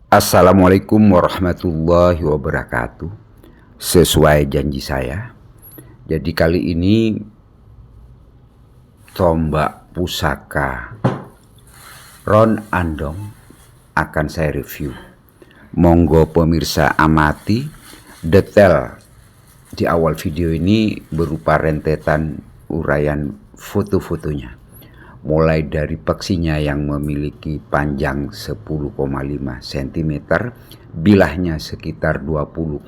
Assalamualaikum warahmatullahi wabarakatuh. Sesuai janji saya, jadi kali ini tombak pusaka Ron Andong akan saya review. Monggo pemirsa amati detail di awal video ini berupa rentetan uraian foto-fotonya. Mulai dari peksinya yang memiliki panjang 10,5 cm, bilahnya sekitar 20,5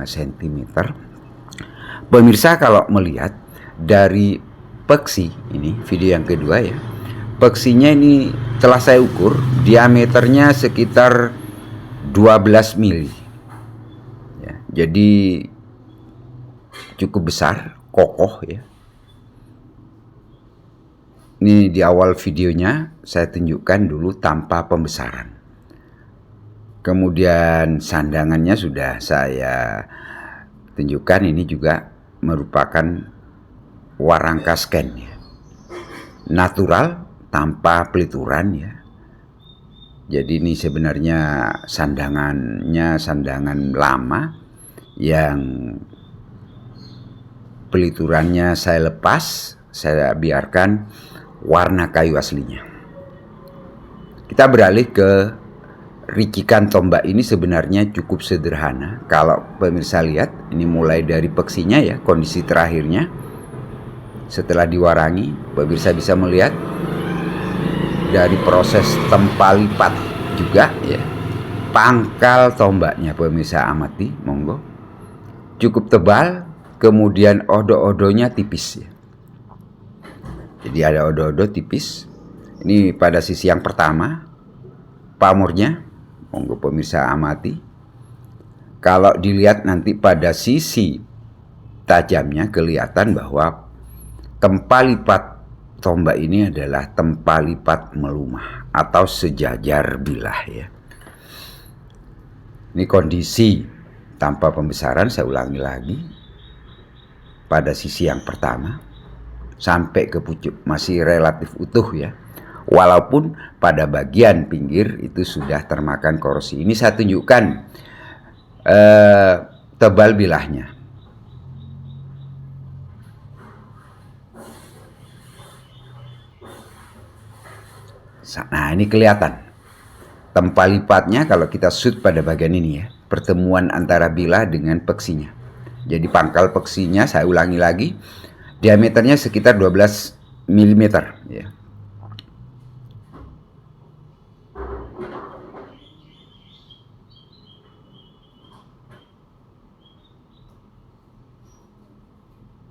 cm. Pemirsa kalau melihat dari peksi ini, video yang kedua ya, peksinya ini telah saya ukur, diameternya sekitar 12 mili ya, jadi cukup besar, kokoh ya. Ini di awal videonya saya tunjukkan dulu tanpa pembesaran. Kemudian sandangannya sudah saya tunjukkan, ini juga merupakan warangka scan ya. Natural tanpa pelituran ya. Jadi ini sebenarnya sandangannya sandangan lama yang peliturannya saya lepas, saya biarkan warna kayu aslinya. Kita beralih ke ricikan tombak ini, sebenarnya cukup sederhana. Kalau pemirsa lihat, ini mulai dari peksinya ya, kondisi terakhirnya. Setelah diwarangi, pemirsa bisa melihat dari proses tempa lipat juga ya. Pangkal tombaknya pemirsa amati, monggo. Cukup tebal, kemudian odo-odonya tipis ya. Jadi ada odo-odo tipis. Ini pada sisi yang pertama, pamornya, monggo pemirsa amati. Kalau dilihat nanti pada sisi tajamnya kelihatan bahwa tempa lipat tombak ini adalah tempa lipat melumah atau sejajar bilah ya. Ini kondisi tanpa pembesaran, saya ulangi lagi. Pada sisi yang pertama sampai ke pucuk masih relatif utuh ya, walaupun pada bagian pinggir itu sudah termakan korosi. Ini saya tunjukkan tebal bilahnya. Nah ini kelihatan tempa lipatnya kalau kita shoot pada bagian ini ya, pertemuan antara bilah dengan peksinya. Jadi pangkal peksinya saya ulangi lagi, diameternya sekitar 12 mm ya.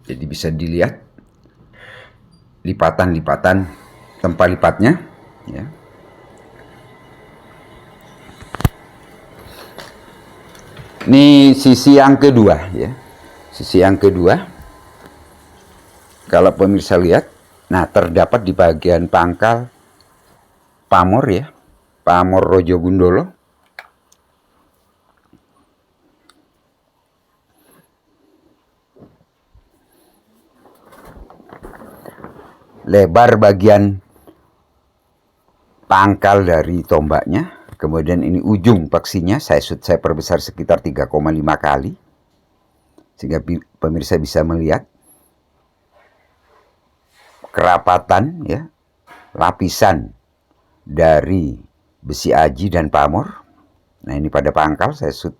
Jadi bisa dilihat lipatan-lipatan tempa lipatnya ya. Ini sisi yang kedua ya. Sisi yang kedua. Kalau pemirsa lihat, nah terdapat di bagian pangkal pamor ya, pamor Rojo Gundolo. Lebar bagian pangkal dari tombaknya, kemudian ini ujung peksinya saya perbesar sekitar 3,5 kali, sehingga pemirsa bisa melihat kerapatan ya, lapisan dari besi aji dan pamor. Nah ini pada pangkal saya shoot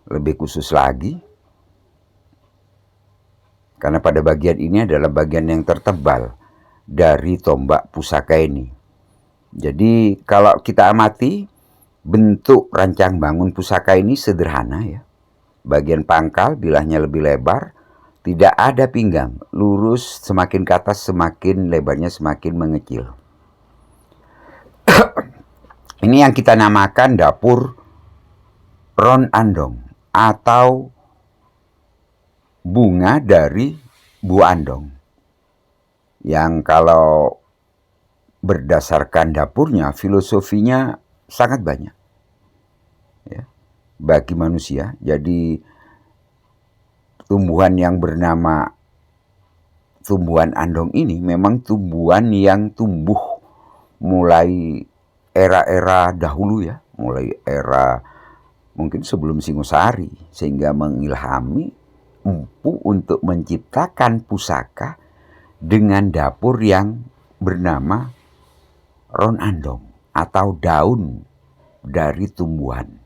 lebih khusus lagi, karena pada bagian ini adalah bagian yang tertebal dari tombak pusaka ini. Jadi kalau kita amati bentuk rancang bangun pusaka ini sederhana ya. Bagian pangkal bilahnya lebih lebar, tidak ada pinggang, lurus, semakin ke atas semakin lebarnya semakin mengecil. Ini yang kita namakan dapur Ron Andong atau bunga dari Bu Andong, yang kalau berdasarkan dapurnya filosofinya sangat banyak ya, bagi manusia. Jadi tumbuhan yang bernama tumbuhan andong ini memang tumbuhan yang tumbuh mulai era-era dahulu ya, mulai era mungkin sebelum Singosari, sehingga mengilhami Empu untuk menciptakan pusaka dengan dapur yang bernama ron andong atau daun dari tumbuhan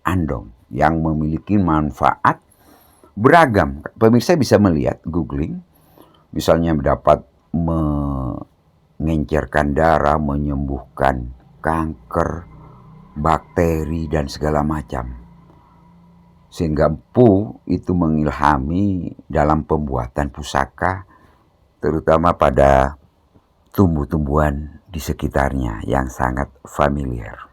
andong yang memiliki manfaat beragam. Pemirsa bisa melihat, googling, misalnya dapat mengencerkan darah, menyembuhkan kanker, bakteri, dan segala macam. Sehingga Empu itu mengilhami dalam pembuatan pusaka, terutama pada tumbuh-tumbuhan di sekitarnya yang sangat familiar.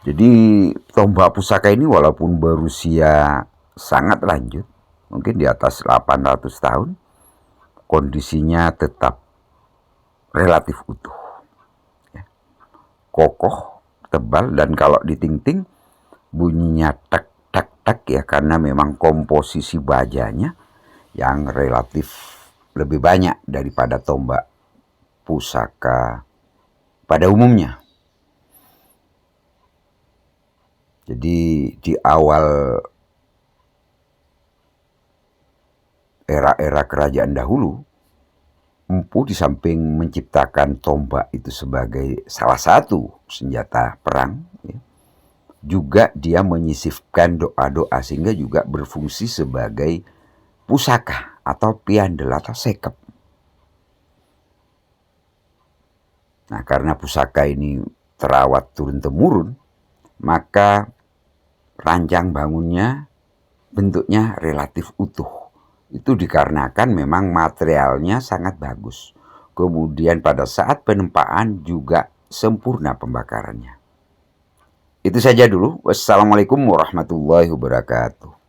Jadi tombak pusaka ini walaupun berusia sangat lanjut, mungkin di atas 800 tahun, kondisinya tetap relatif utuh. Kokoh, tebal, dan kalau diting-ting bunyinya tek tek tek ya, karena memang komposisi bajanya yang relatif lebih banyak daripada tombak pusaka pada umumnya. Jadi di awal era-era kerajaan dahulu, Empu di samping menciptakan tombak itu sebagai salah satu senjata perang, ya, juga dia menyisipkan doa-doa sehingga juga berfungsi sebagai pusaka atau piandel atau sekep. Nah, karena pusaka ini terawat turun-temurun, maka rancang bangunnya bentuknya relatif utuh. Itu dikarenakan memang materialnya sangat bagus. Kemudian pada saat penempaan juga sempurna pembakarannya. Itu saja dulu. Wassalamualaikum warahmatullahi wabarakatuh.